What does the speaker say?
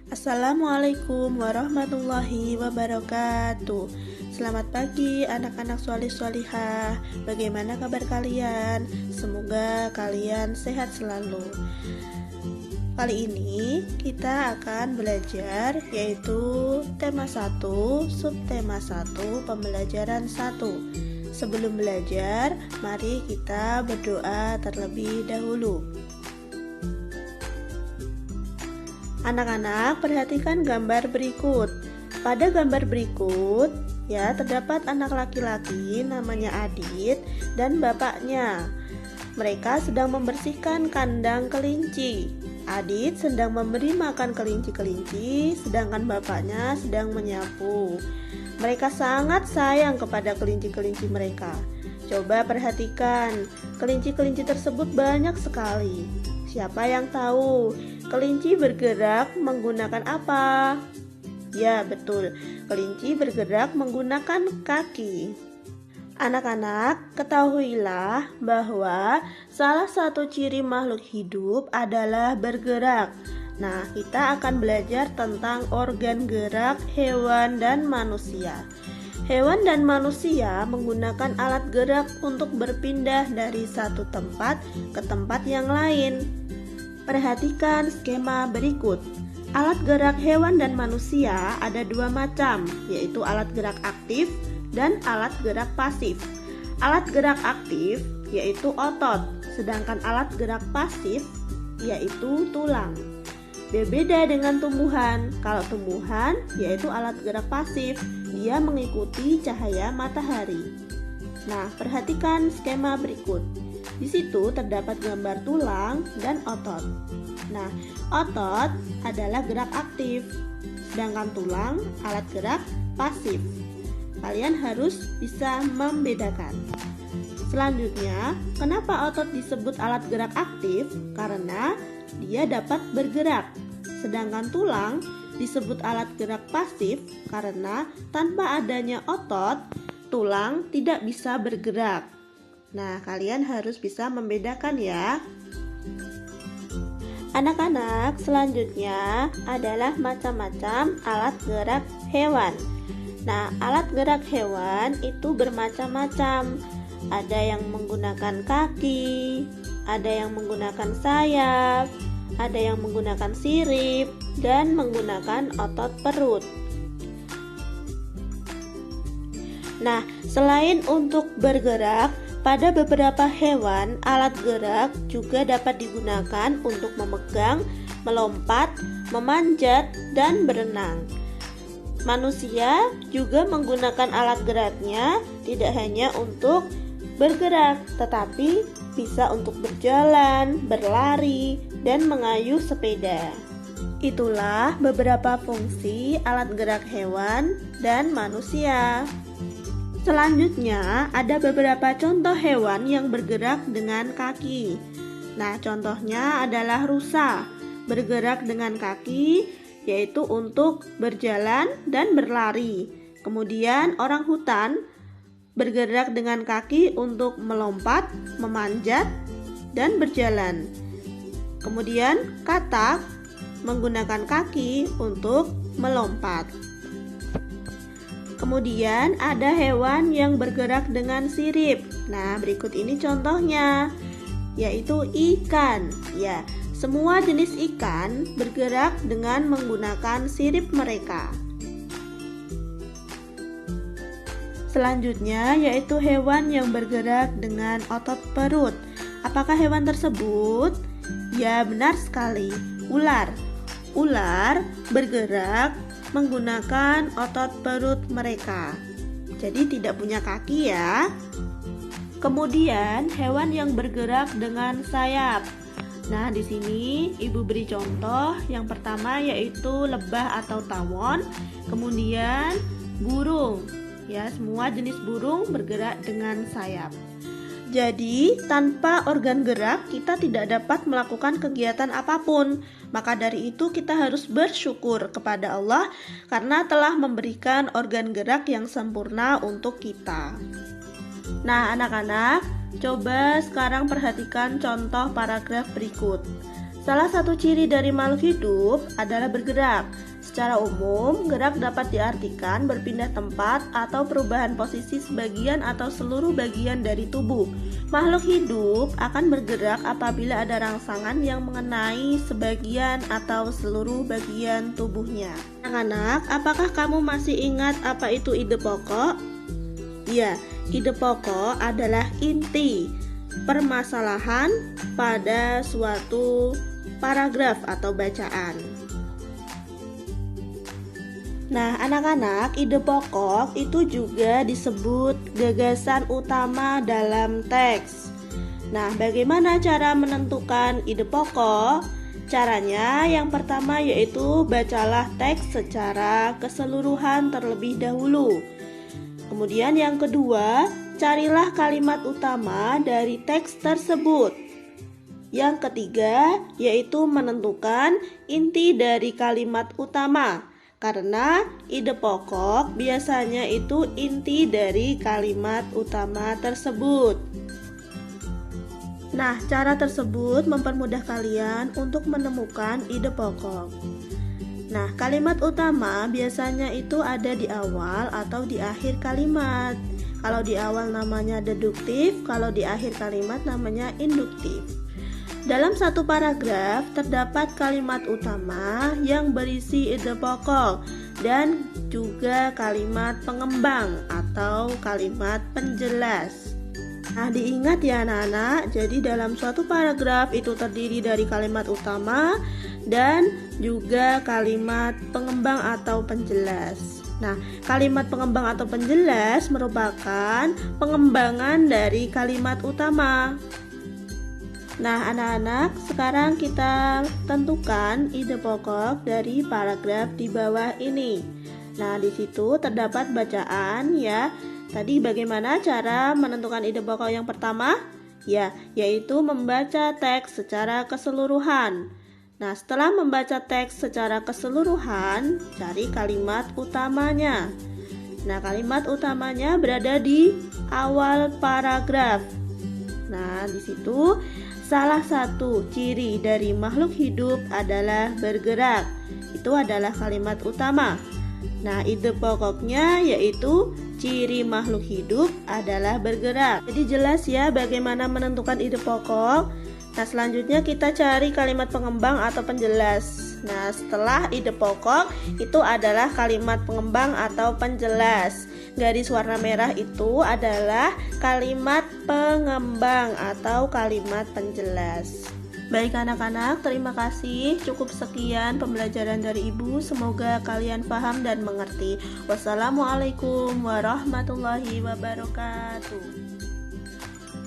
Assalamualaikum warahmatullahi wabarakatuh. Selamat pagi anak-anak solih-solihah. Bagaimana kabar kalian? Semoga kalian sehat selalu. Kali ini kita akan belajar yaitu tema 1, subtema 1, pembelajaran 1. Sebelum belajar, mari kita berdoa terlebih dahulu. Anak-anak, perhatikan gambar berikut. Pada gambar berikut, terdapat anak laki-laki namanya Adit dan bapaknya. Mereka sedang membersihkan kandang kelinci. Adit sedang memberi makan kelinci-kelinci, sedangkan bapaknya sedang menyapu. Mereka sangat sayang kepada kelinci-kelinci mereka. Coba perhatikan, kelinci-kelinci tersebut banyak sekali. Siapa yang tahu kelinci bergerak menggunakan apa? Ya, betul. Kelinci bergerak menggunakan kaki. Anak-anak, ketahuilah bahwa salah satu ciri makhluk hidup adalah bergerak. Nah, kita akan belajar tentang organ gerak hewan dan manusia. Hewan dan manusia menggunakan alat gerak untuk berpindah dari satu tempat ke tempat yang lain. Perhatikan skema berikut. Alat gerak hewan dan manusia ada dua macam, yaitu alat gerak aktif dan alat gerak pasif. Alat gerak aktif yaitu otot, sedangkan alat gerak pasif yaitu tulang. Berbeda dengan tumbuhan. Kalau tumbuhan yaitu alat gerak pasif, dia mengikuti cahaya matahari. Nah, perhatikan skema berikut. Di situ terdapat gambar tulang dan otot. Nah, otot adalah gerak aktif, sedangkan tulang alat gerak pasif. Kalian harus bisa membedakan. Selanjutnya, kenapa otot disebut alat gerak aktif? Karena dia dapat bergerak. Sedangkan tulang disebut alat gerak pasif karena tanpa adanya otot, tulang tidak bisa bergerak. Nah, kalian harus bisa membedakan ya. Anak-anak, selanjutnya adalah macam-macam alat gerak hewan. Nah, alat gerak hewan itu bermacam-macam. Ada yang menggunakan kaki, ada yang menggunakan sayap, ada yang menggunakan sirip, dan menggunakan otot perut. Nah, selain untuk bergerak, pada beberapa hewan, alat gerak juga dapat digunakan untuk memegang, melompat, memanjat, dan berenang. Manusia juga menggunakan alat geraknya tidak hanya untuk bergerak, tetapi bisa untuk berjalan, berlari, dan mengayuh sepeda. Itulah beberapa fungsi alat gerak hewan dan manusia. Selanjutnya, ada beberapa contoh hewan yang bergerak dengan kaki. Nah, contohnya adalah rusa, bergerak dengan kaki, yaitu untuk berjalan dan berlari. Kemudian, orang hutan bergerak dengan kaki untuk melompat, memanjat, dan berjalan. Kemudian, katak menggunakan kaki untuk melompat. Kemudian ada hewan yang bergerak dengan sirip. Nah, berikut ini contohnya, yaitu ikan. Ya, semua jenis ikan bergerak dengan menggunakan sirip mereka. Selanjutnya yaitu hewan yang bergerak dengan otot perut. Apakah hewan tersebut? Ya, benar sekali, ular. Ular bergerak menggunakan otot perut mereka. Jadi tidak punya kaki ya. Kemudian hewan yang bergerak dengan sayap. Nah, di sini Ibu beri contoh. Yang pertama yaitu lebah atau tawon, kemudian burung. Ya, semua jenis burung bergerak dengan sayap. Jadi, tanpa organ gerak, kita tidak dapat melakukan kegiatan apapun. Maka dari itu, kita harus bersyukur kepada Allah karena telah memberikan organ gerak yang sempurna untuk kita. Nah, anak-anak, coba sekarang perhatikan contoh paragraf berikut. Salah satu ciri dari makhluk hidup adalah bergerak. Secara umum, gerak dapat diartikan berpindah tempat atau perubahan posisi sebagian atau seluruh bagian dari tubuh. Makhluk hidup akan bergerak apabila ada rangsangan yang mengenai sebagian atau seluruh bagian tubuhnya. Anak-anak, apakah kamu masih ingat apa itu ide pokok? Ya, ide pokok adalah inti permasalahan pada suatu paragraf atau bacaan. Nah, anak-anak, ide pokok itu juga disebut gagasan utama dalam teks. Nah, bagaimana cara menentukan ide pokok? Caranya yang pertama yaitu bacalah teks secara keseluruhan terlebih dahulu. Kemudian yang kedua, carilah kalimat utama dari teks tersebut. Yang ketiga, yaitu menentukan inti dari kalimat utama. Karena ide pokok biasanya itu inti dari kalimat utama tersebut. Nah, cara tersebut mempermudah kalian untuk menemukan ide pokok. Nah, kalimat utama biasanya itu ada di awal atau di akhir kalimat. Kalau di awal namanya deduktif, kalau di akhir kalimat namanya induktif. Dalam satu paragraf terdapat kalimat utama yang berisi ide pokok dan juga kalimat pengembang atau kalimat penjelas. Nah, diingat ya anak-anak, jadi dalam suatu paragraf itu terdiri dari kalimat utama dan juga kalimat pengembang atau penjelas. Nah, kalimat pengembang atau penjelas merupakan pengembangan dari kalimat utama. Nah, anak-anak, sekarang kita tentukan ide pokok dari paragraf di bawah ini. Nah, di situ terdapat bacaan ya. Tadi bagaimana cara menentukan ide pokok yang pertama? Ya, yaitu membaca teks secara keseluruhan. Nah, setelah membaca teks secara keseluruhan, cari kalimat utamanya. Nah, kalimat utamanya berada di awal paragraf. Nah, di situ salah satu ciri dari makhluk hidup adalah bergerak. Itu adalah kalimat utama. Nah, ide pokoknya yaitu ciri makhluk hidup adalah bergerak. Jadi jelas ya bagaimana menentukan ide pokok. Nah, selanjutnya kita cari kalimat pengembang atau penjelas. Nah, setelah ide pokok itu adalah kalimat pengembang atau penjelas. Garis warna merah itu adalah kalimat pengembang atau kalimat penjelas. Baik anak-anak, terima kasih. Cukup sekian pembelajaran dari Ibu. Semoga kalian paham dan mengerti. Wassalamualaikum warahmatullahi wabarakatuh.